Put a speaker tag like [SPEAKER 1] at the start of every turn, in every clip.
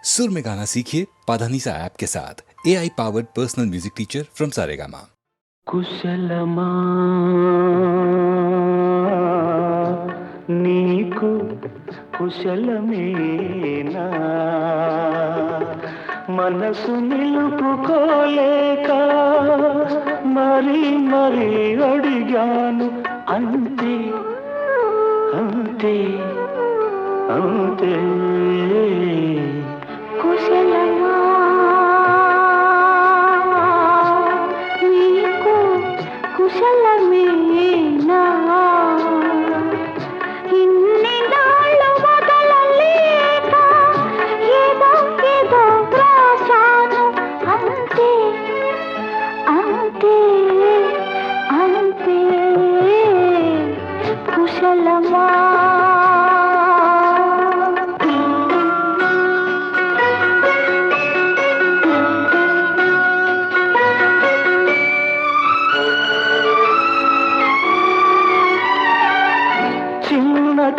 [SPEAKER 1] सुर में गाना सीखिए पाधानीसा ऐप के साथ AI powered personal music teacher from Saregama.
[SPEAKER 2] कुशलमा నీకు కుశలమేనా మనసు నిలుపుకోలేక మరి మరి అడిగాను అంతే అంతే అంతే
[SPEAKER 3] కుశలమా నీకు కుశలమేనా ఇన్ని నాళ్ళు వదలలేక ఏదో ఏదో రాశాను అంతే అంతే అంతే కుశలమా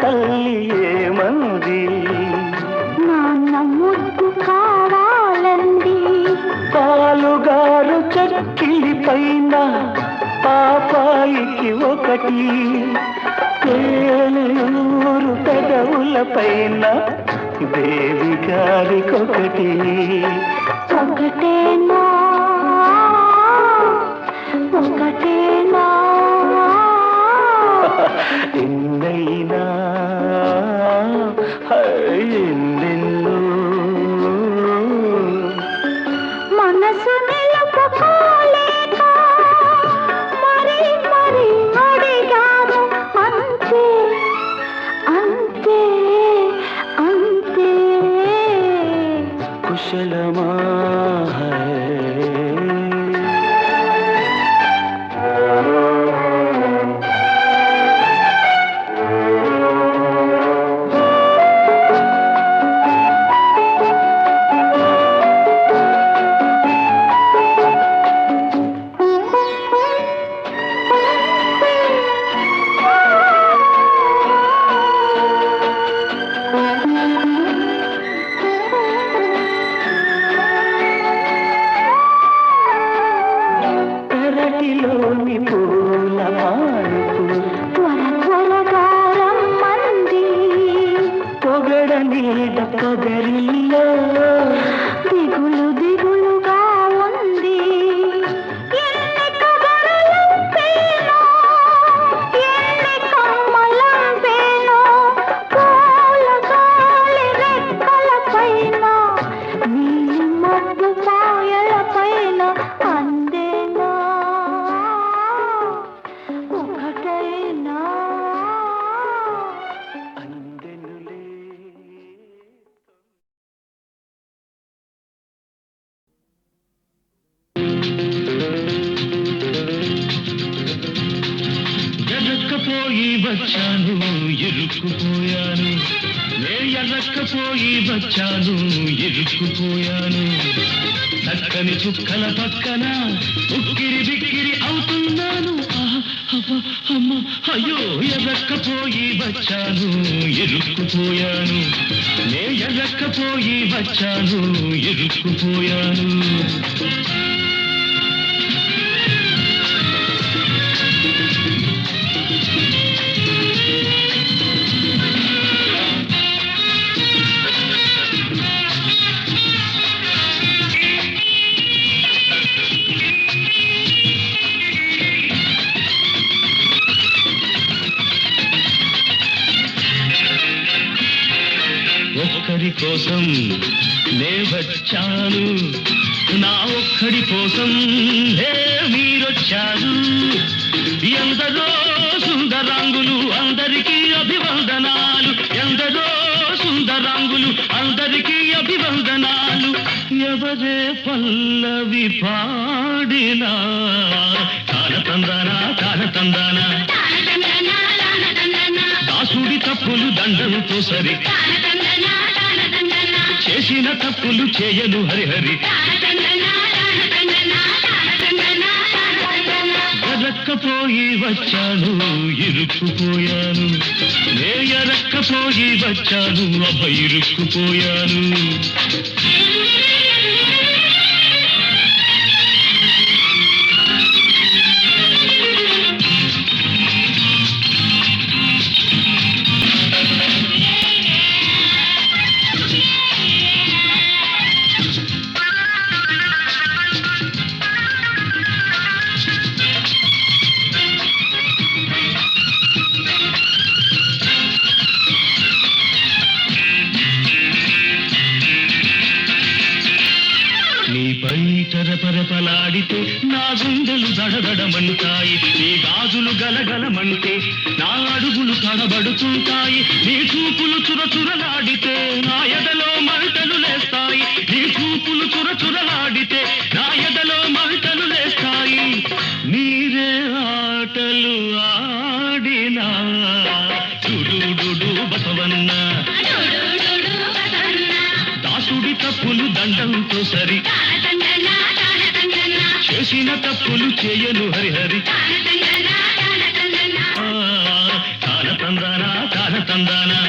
[SPEAKER 2] తల్లి ఏమంది
[SPEAKER 3] నాన్న ముద్దు కావాలంది
[SPEAKER 2] పాలుగారు చక్కిలి పైన పాపాయికి ఒకటి పేలూరు పెదవుల పైన దేవి గారికొకటి
[SPEAKER 3] ఒకటేనా ఒకటేనా
[SPEAKER 2] ఎన్నైనా ఎన్నెన్నో
[SPEAKER 3] మనసు నిలుపుకోలేక మరి మరి అడిగాను అంతే అంతే అంతే
[SPEAKER 2] కుశలమా పెరటిలోని పూల మానుకు
[SPEAKER 3] త్వర త్వరగా రమ్మంది
[SPEAKER 2] పొగడ నీడ పొగరిల్లో
[SPEAKER 3] దిగులు దిగులుగా ఉంది ఎన్ని కబరలంపేనో ఎన్ని కమ్మలంపేనో పూల గాలి రెక్కల పైన నీలి మబ్బు పాయల పైన అందేనా ఒకటైనా
[SPEAKER 2] అందెనులే
[SPEAKER 4] ఎర్రక్కపోయి వచ్చాను ఇరుక్కుపోయాను నే ఎర్రక్కపోయి వచ్చాను ఇరుక్కుపోయాను చక్కని చుక్కల పక్కన ఉక్కిరి బిక్కిరి అవుతున్నాను అమ్మ అయ్యో ఎర్రక్కపోయి వచ్చాను ఇరుక్కుపోయాను నే ఎర్రక్కపోయి వచ్చాను ఇరుక్కుపోయాను ఒక్కడి కోసం నే వచ్చాను నా ఒక్కడి కోసం మీరొచ్చారు ఎందరో సుందరాంగులు అందరికీ అభివందనాలు ఎందరో సుందరాంగులు అందరికీ అభివందనాలు ఎవరే పల్లవి పాడినా తారతందానా తారతందానా దాసుడి తప్పులు దండంతో సరి చేసిన తప్పులు చేయను హరిహరి ఎరక్కపోయి వచ్చాను ఇరుక్కుపోయాను నే ఎరక్కపోయి వచ్చాను అబ్బ ఇరుక్కుపోయాను రెపరెపలాడితే నా గుండెలు దడదడమంటాయి, నీ గాజులు గలగలమంటే నా అడుగులు తడబడుతుంటాయి, నీ చూపులు చురచురలాడితే నా ఎదలో మంటలు లేస్తాయి, నీ చూపులు చురచురలాడితే నా ఎదలో మంటలు లేస్తాయి. నీరే ఆటలు ఆడినా చుడు బసవన్న, దాసుడి తప్పులు దండంతో సరి, చేసిన తప్పులు చేయను హరిహరి. తానతందానా తానతందానా,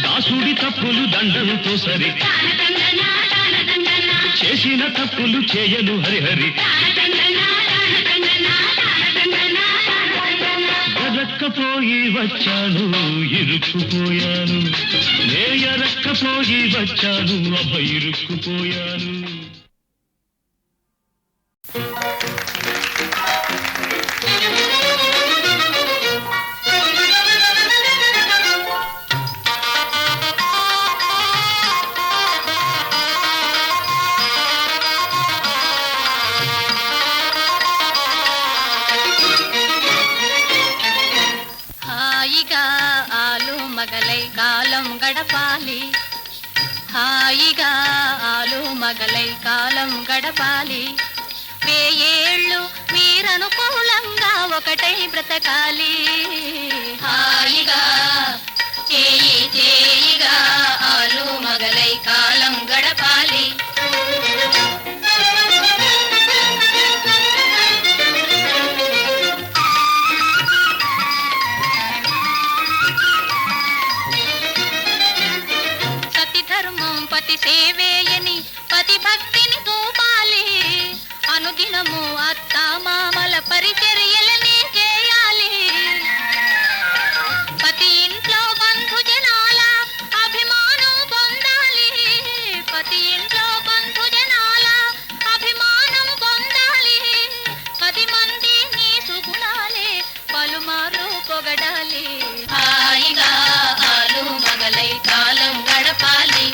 [SPEAKER 4] దాసుడి తప్పులు దండంతో సరి, చేసిన తప్పులు చేయను హరిహరి. ఎరక్కపోయి వచ్చాను ఇరుక్కుపోయాను, నే ఎరక్కపోయి వచ్చాను అబ్బ ఇరుక్కుపోయాను.
[SPEAKER 3] హాయిగా ఆలు మగలై కాలం గడపాలి, వేయేళ్ళు మీరనుకూలంగా ఒకటై బ్రతకాలి. హాయిగా చేయి చేయిగా ఆలు మగలై కాలం గడపాలి. సేవేయని పతి భక్తిని చూపాలి, అనుదినము అత్త మామల పరిచర్యలని చేయాలి. పతి ఇంట్లో బంధు జనాల అభిమానం పొందాలి, పతి ఇంట్లో బంధు జనాల అభిమానం పొందాలి. 10 మంది నీ సుగుణాలే పలుమార్లు పొగడాలి. హాయిగా ఆలు మగలై కాలం గడపాలి.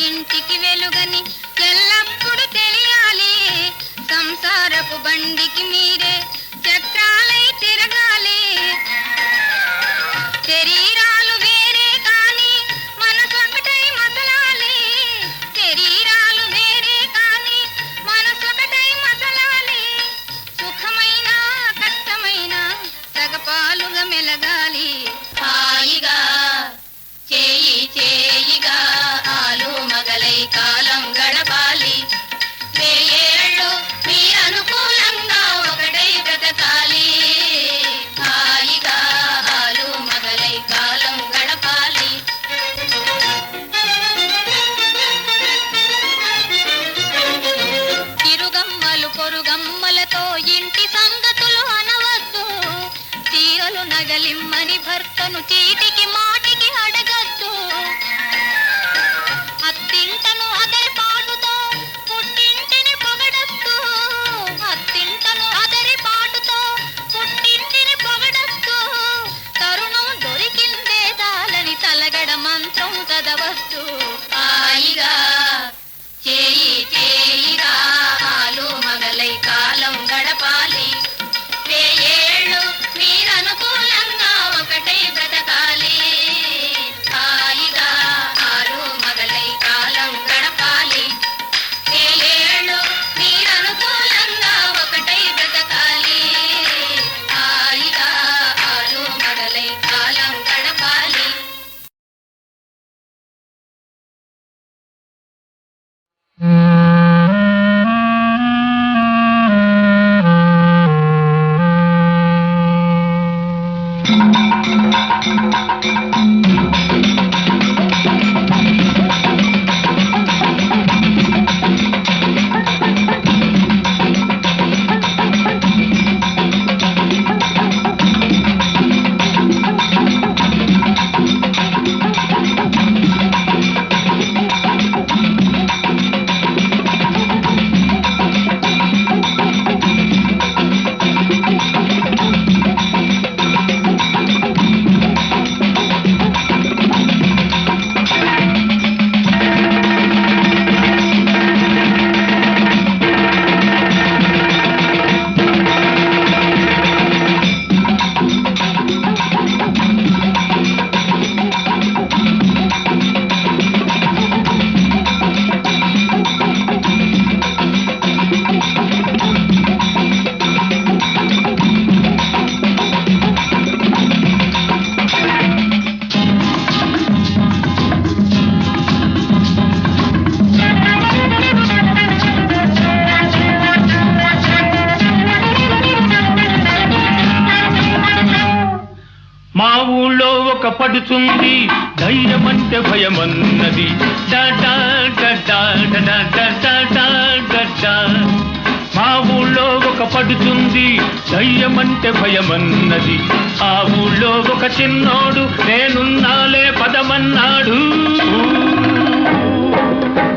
[SPEAKER 3] ఇంటికి వెలుగని ఎల్లప్పుడు తెలియాలి, సంసారపు బండికి మీరే చక్రాలై తిరగాలి. శరీరాలు వేరే కాని మనసొకటై మసలాలి, శరీరాలు వేరే కాని మనసొకటై మసలాలి. సుఖమైన కష్టమైన సగపాలుగా మెలగాలి. హాయిగా చేయి చేయిగా ఆలు మగలై కాలం గడపాలి, వేయేళ్ళు మీరనుకూలంగా ఒకటై బ్రతకాలి. హాయిగా ఆలు మగలై కాలం గడపాలి. తిరుగమ్మలు పొరుగమ్మలతో ఇంటి సంగతులు అనవద్దు, చీరలు నగలిమ్మని భర్తను చీటికి మాటికి అడగద్దు. అత్తింటను అదరి పాటుతో పుట్టింటిని పొగడద్దు, అత్తింటను అదరి పాటుతో పుట్టింటిని పొగడద్దు. తరుణం దొరికిందే దాలని తలగడ మంత్రం చదవద్దు. హాయిగా చేయి చేయిగా ఆలు మగలై కాలం గడపాలి, వేయేళ్ళు మీరనుకూలంగా ఒకటై బ్రతకాలి. హాయిగా ఆలు మగలై కాలం గడపాలి, వేయేళ్ళు మీరనుకూలంగా ఒకటై బ్రతకాలి. హాయిగా ఆలు మగలై కాలం గడపాలి.
[SPEAKER 4] మా ఊళ్ళో ఒక పడుచుంది ధైర్యమంటే భయమన్నది డా డా డా డా డా డా డా డా డా డా. మా ఊళ్ళో ఒక పడుచుంది ధైర్యమంటే భయమన్నది. ఆ ఊళ్ళో ఒక చిన్నోడు నేనున్నాలే పదమన్నాడు.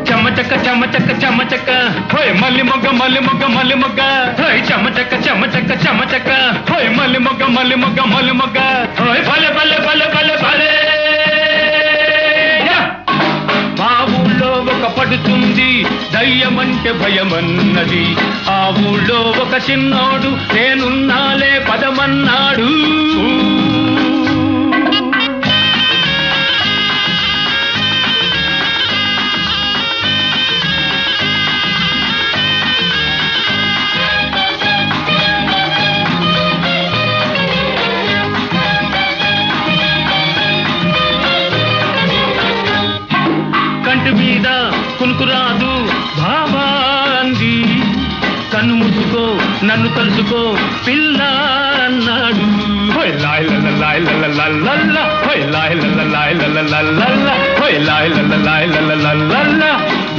[SPEAKER 4] చెమచక్క చెమచక్క చెమచక్క హోయ్ మల్లి మొగ్గ మల్లి మొగ్గ మల్లి మొగ్గ హోయ్ చెమచక్క చెమచక్క చెమచక్క హోయ్ మల్లి మొగ్గ మల్లి మొగ్గ మల్లి మొగ్గ హోయ్ భలే భలే భలే భలే భలే. మా ఊళ్ళో ఒక పడుతుంది దయ్యమంటే భయమన్నది. ఆ ఊళ్ళో ఒక చిన్నోడు నేనున్నాలే పదమన్నాడు. కంటి మీద కునుకురాదు బాబా అంది. కన్ను మూసుకో నన్ను తలుసుకో పిల్ల అన్నాడు. హోయ్ లాయ్ లల్ల లాయ్ లల్ల లల్ల హోయ్ లాయ్ లల్ల లాయ్ లల్ల లల్ల హోయ్ లాయ్ లల్ల లాయ్ లల్ల లల్ల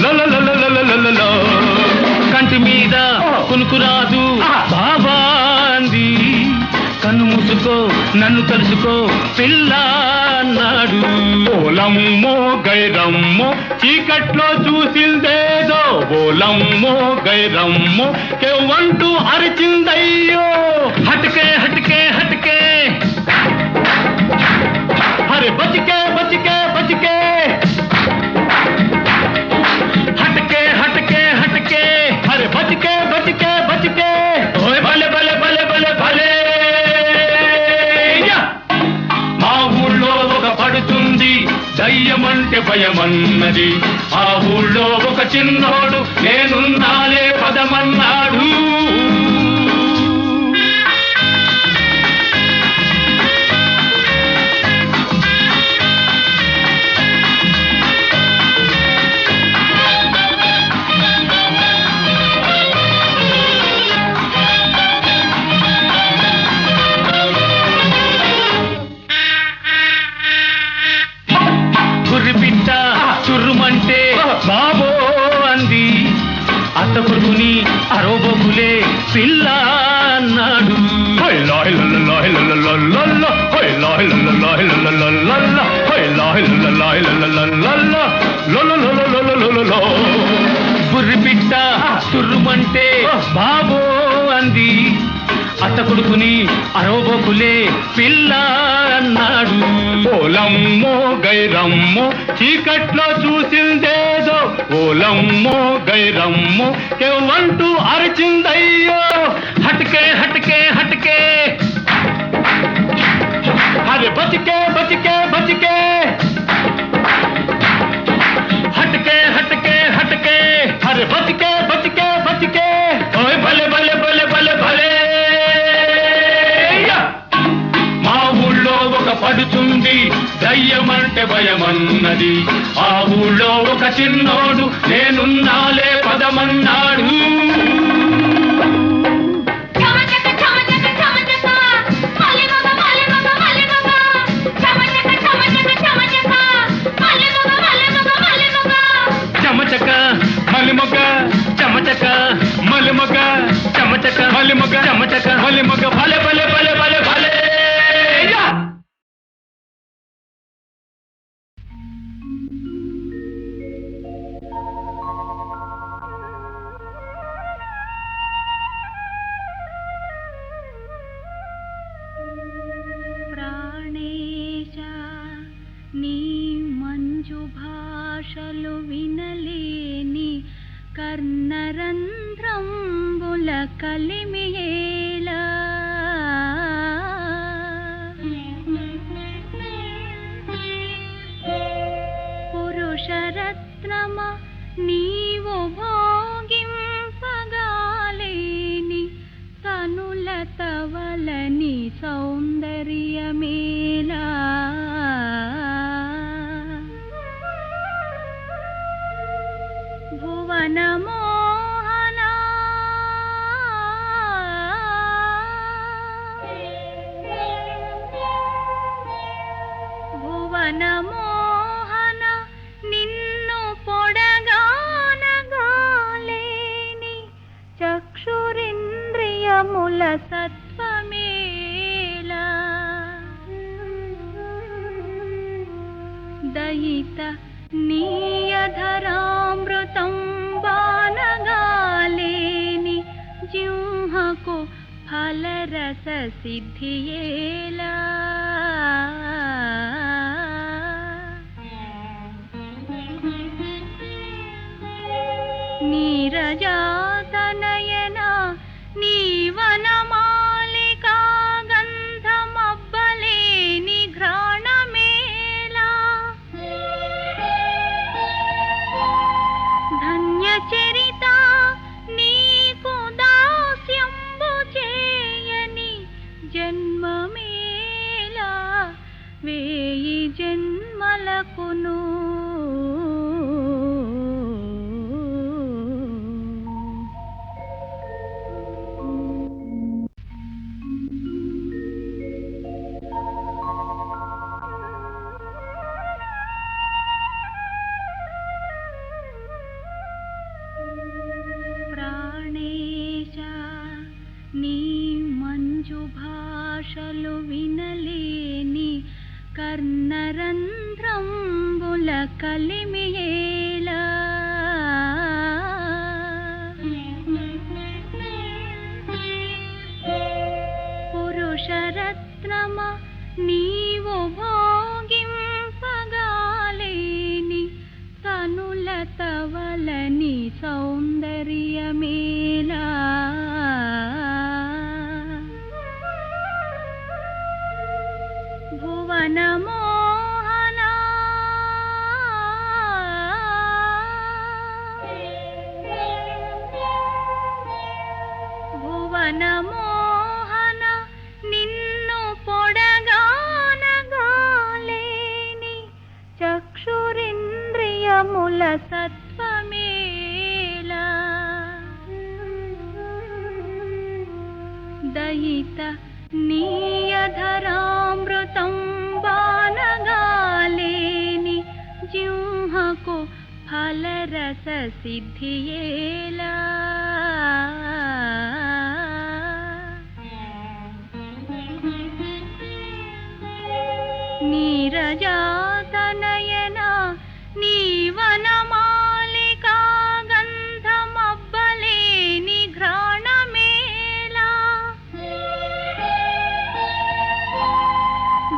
[SPEAKER 4] లల్ల లల్ల లల్ల. కంటి మీద కునుకురాదు బాబా అంది. కన్ను మూసుకో నన్ను తలుసుకో పిల్ల అన్నాడు. ఓలమ్మో గైరమ్మో చీకట్లో చూసిందేదో ఓలమ్మో గైరమ్మో కేవంటూ అరిచిందయ్యో. హటకే హటకే హటకే అరే బచికే బచికే బచికే హటకే హటకే హటకే అరే బచికే బచికే బచికే ఓయ్ భలే భలే భలే భలే భలే. మా ఊళ్ళో ఒక పడుతుంది దయ్యమంటే భయమన్నది. ఆ ఊళ్ళో ఒక చిన్నోడు నేనున్నాలే పదమన్నాడు. గుర్రిపిట్ట చుర్రుమంటే బాబో అంది. అత్త కొడుకుని అరోబోకులే పిల్ల అన్నాడు. హోయ్ లాయ్ లల్ల లాయ్ లల్ల లల్ల హోయ్ లాయ్ లల్ల లాయ్ లల్ల లల్ల హోయ్ లాయ్ లల్ల లాయ్ లల్ల లల్ల లల్ల లల్ల. గుర్రిపిట్ట చుర్రుమంటే బాబో అంది. అత్త కొడుకుని అరోబోకులే పిల్ల అన్నాడు. ఓలమ్మో గైరమ్మో చీకట్లో చూసిందేదో ఓలమ్మో గైరమ్మో కేవంటూ అరిచిందయ్యో. హటకే హటకే హటకే అరే బచికే బచికే బచికే హటకే హటకే హటకే అరే బచికే బచికే బచికే ఓయ్ భలే భలే భలే భలే భలే. మా ఊళ్ళో ఒక పడుతుంది దయ్యమంటే భయమన్నది. ఆ ఊళ్ళో ఒక చిన్నోడు నేనున్నాలే పదమన్నాడు.
[SPEAKER 3] చమచక చమచక చమచక మల్లి మొగ్గ మల్లి మొగ్గ మల్లి మొగ్గ చమచక చమచక చమచక మల్లి మొగ్గ మల్లి మొగ్గ మల్లి మొగ్గ
[SPEAKER 4] చమచక మల్లి మొగ్గ చమచక మల్లి మొగ్గ చమచక మల్లి మొగ్గ చమచక మల్లి మొగ్గ భలే భలే భలే భలే భలే.
[SPEAKER 3] భువన మోహన నిన్ను పొడగానగాలేని చక్షురింద్రియముల సత్వమేలా దయిత నీయధరామృతం బానగాలేని జిహ్వకు ఫలరస సిద్ధియేలా నీరజాతనయన నీవనమాలికా గంధమబ్బలేని ఘ్రాణమేలా ధన్యచరిత నీకు దాస్యంబు చేయని జన్మమేలా వేయి జన్మలకును నీ మంజు భాషలు వినలేని కర్ణరంధ్రంబుల కలిమియేలా పురుషరత్నమ నీవు భోగింపగాలేని తనులతవలని సౌందర్యమేలా భువన మోహన భువన మోహన నిన్ను పొడగానగాలేని చక్షురింద్రియముల సత్వమేలా దయిత నీయధరామృతం బానగాలేని జిహ్వకు ఫలరస సిద్ధియేలా నీరజాతనయన నీవనమాలికా గంధమబ్బలేని ఘ్రాణమేలా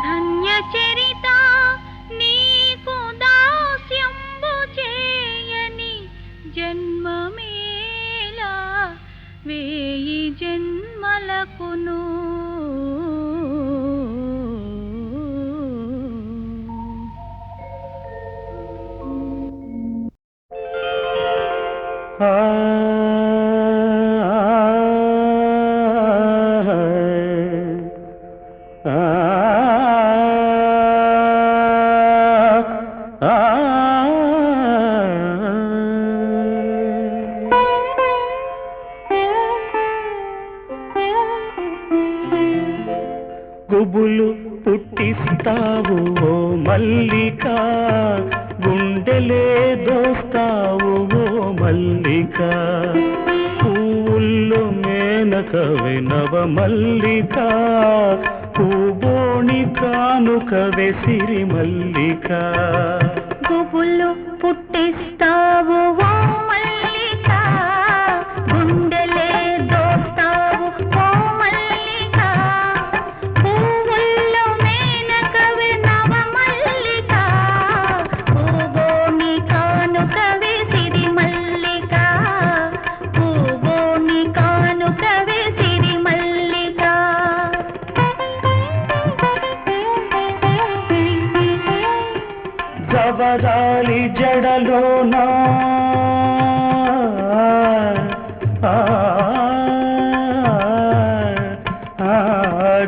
[SPEAKER 3] ధన్యచరిత నీకు దాస్యంబు చేయని జన్మమేలా వేయి జన్మలకును
[SPEAKER 2] గుబులు పుట్టిస్తావు ఓ మల్లిక గుండెలే దోస్తావు ఓ మల్లిక పువ్వుల్లో మేనకవే నవ మల్లిక పూబోణి కానుకవే సిరి మల్లిక
[SPEAKER 3] గుబులు పుట్టిస్తావు ఓ మల్లిక గుండెలే దోస్తావు ఓ మల్లిక పువ్వుల్లో మేనకవే నవ మల్లిక పూబోని కానుకవే సిరి మల్లిక పూబోని కానుకవే సిరి మల్లిక
[SPEAKER 2] జవరాలి జడలోనా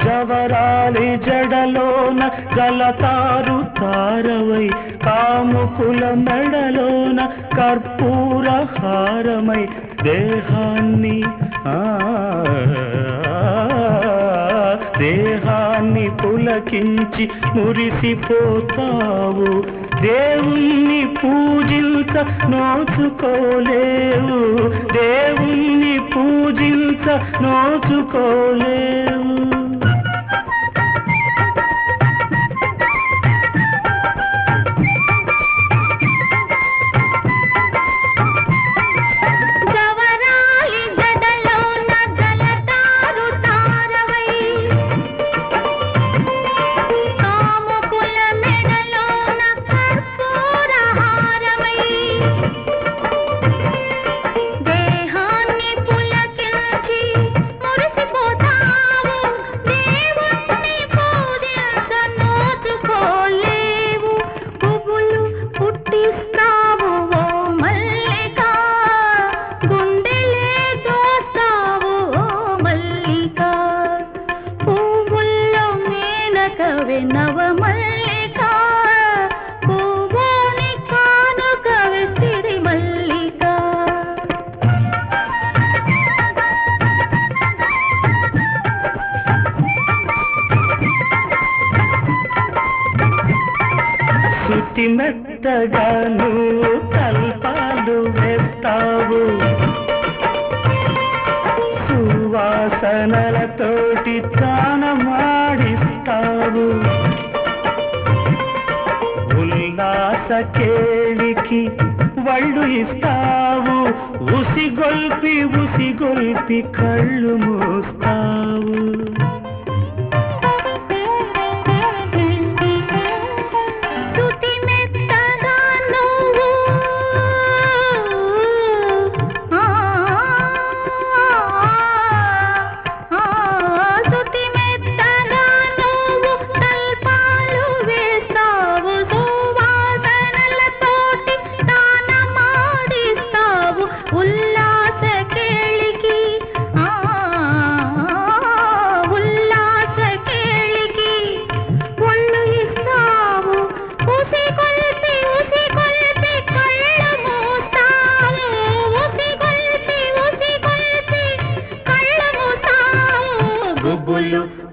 [SPEAKER 2] జవరాలి జడలోన గలతారు తారవై కాముకుల మెడలోన కర్పూర హారమై దేహాన్ని పులకించి మురిసిపోతావు, దేవుణ్ణి పూజించ నోచుకోలేవు, దేవుణ్ణి పూజించ నోచుకోలేవు. శృతి మెత్తగా నువ్వు కల్పాలు వేస్తావు, సువాసనలతోటి తానమాడిస్తావు, ఉల్లాస కేళికి వళ్ళు ఇస్తావు, ఉసిగొల్పి ఉసిగొల్పి కళ్ళు మూస్తావు.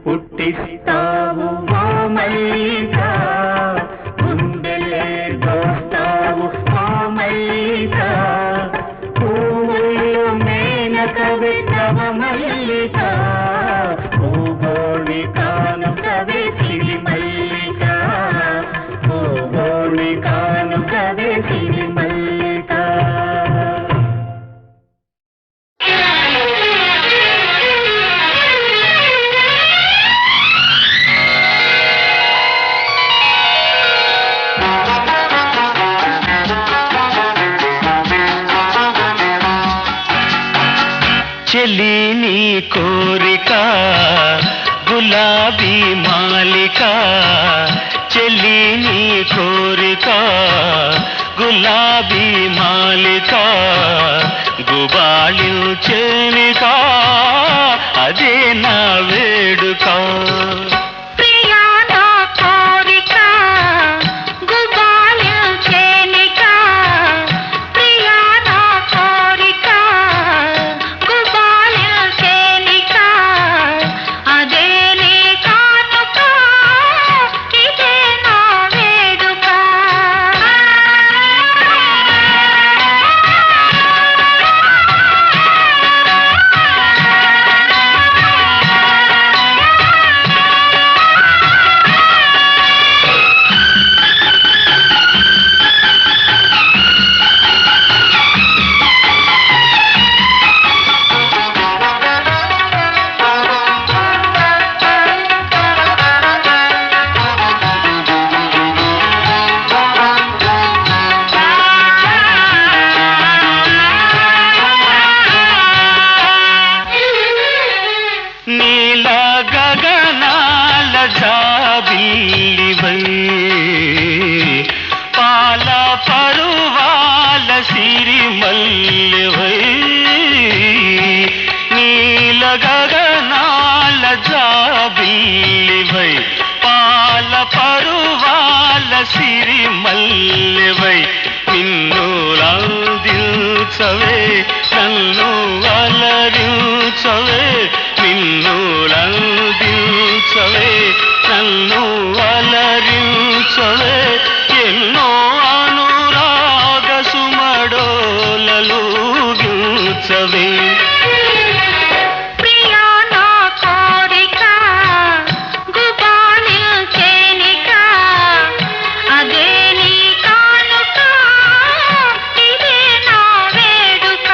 [SPEAKER 2] పుట్టిస్తావు ఓ మల్లికా, గుండెలే దోస్తావు ఓ మల్లికా, పువ్వులు మేనకవి నవ మల్లికా, పూగోళి కానుకవే సిరి మల్లికా, పూగోళి కానుకవే సిరి మల్లికా.
[SPEAKER 4] చెలి నీ కోరిక గులాబీ మాలిక, చెలి నీ కోరిక గులాబీ మాలిక, గుబాళించేనిక అదే నా వేడుక. జాబిల్లివై పాల పరువాల సిరిమల్లివై, నీల గగనాల జాబిల్లివై పాల పరువాల సిరిమల్లివై, నిన్ను లాదిల్చవే నన్ను అలరించవే, నిన్ను లాదిల్చవే అలరించవే నన్ను అలరించవే ఎన్నో అనురాగ సుమడోలలు గిల్చవే
[SPEAKER 3] ప్రియా నా కోరిక గుబాళించేనిక అదే నీ కానుక ఇదే నా వేడుక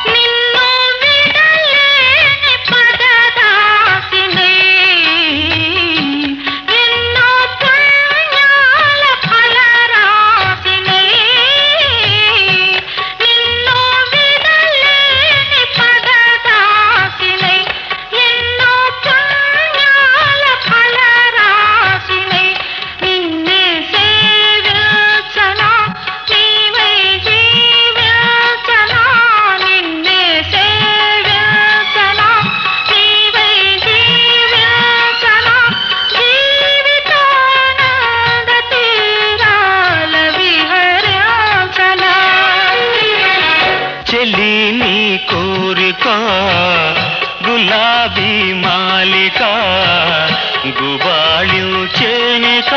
[SPEAKER 3] నిన్ను విడలేని పదదాసిని ఎన్నో పుణ్యాల ఫలరాశిని నిన్ను విడలేని పదదాసిని ఎన్నో పుణ్యాల ఫలరాశిని నిన్నే సేవించనా నీవై జీవించనా నిన్నే సేవించనా నీవై జీవించనా జీవితానంద తీరాల విహరించనా
[SPEAKER 4] చెలి నీ కోరిక గులాబీ మాలిక గుబాళించేనిక